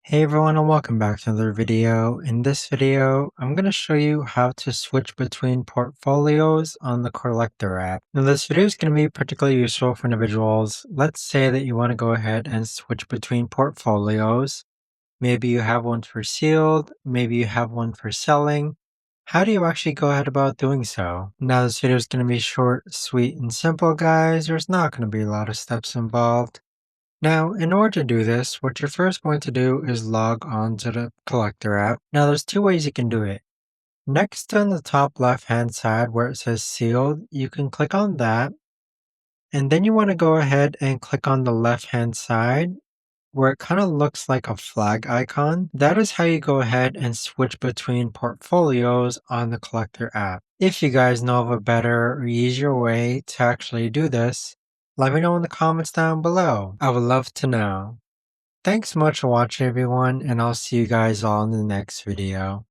Hey everyone and welcome back to another video. In this video, I'm going to show you how to switch between portfolios on the Collectr app. Now this video is going to be particularly useful for individuals. Let's say that you want to go ahead and switch between portfolios. Maybe you have one for sealed, maybe you have one for selling. How do you actually go ahead about doing so? Now this video is going to be short, sweet, and simple, guys. There's not going to be a lot of steps involved. Now, in order to do this, what you're first going to do is log on to the Collectr app. Now, there's two ways you can do it. Next on the top left-hand side where it says sealed, you can click on that. And then you want to go ahead and click on the left-hand side where it kind of looks like a flag icon. That is how you go ahead and switch between portfolios on the Collectr app. If you guys know of a better or easier way to actually do this, let me know in the comments down below. I would love to know. Thanks so much for watching everyone, and I'll see you guys all in the next video.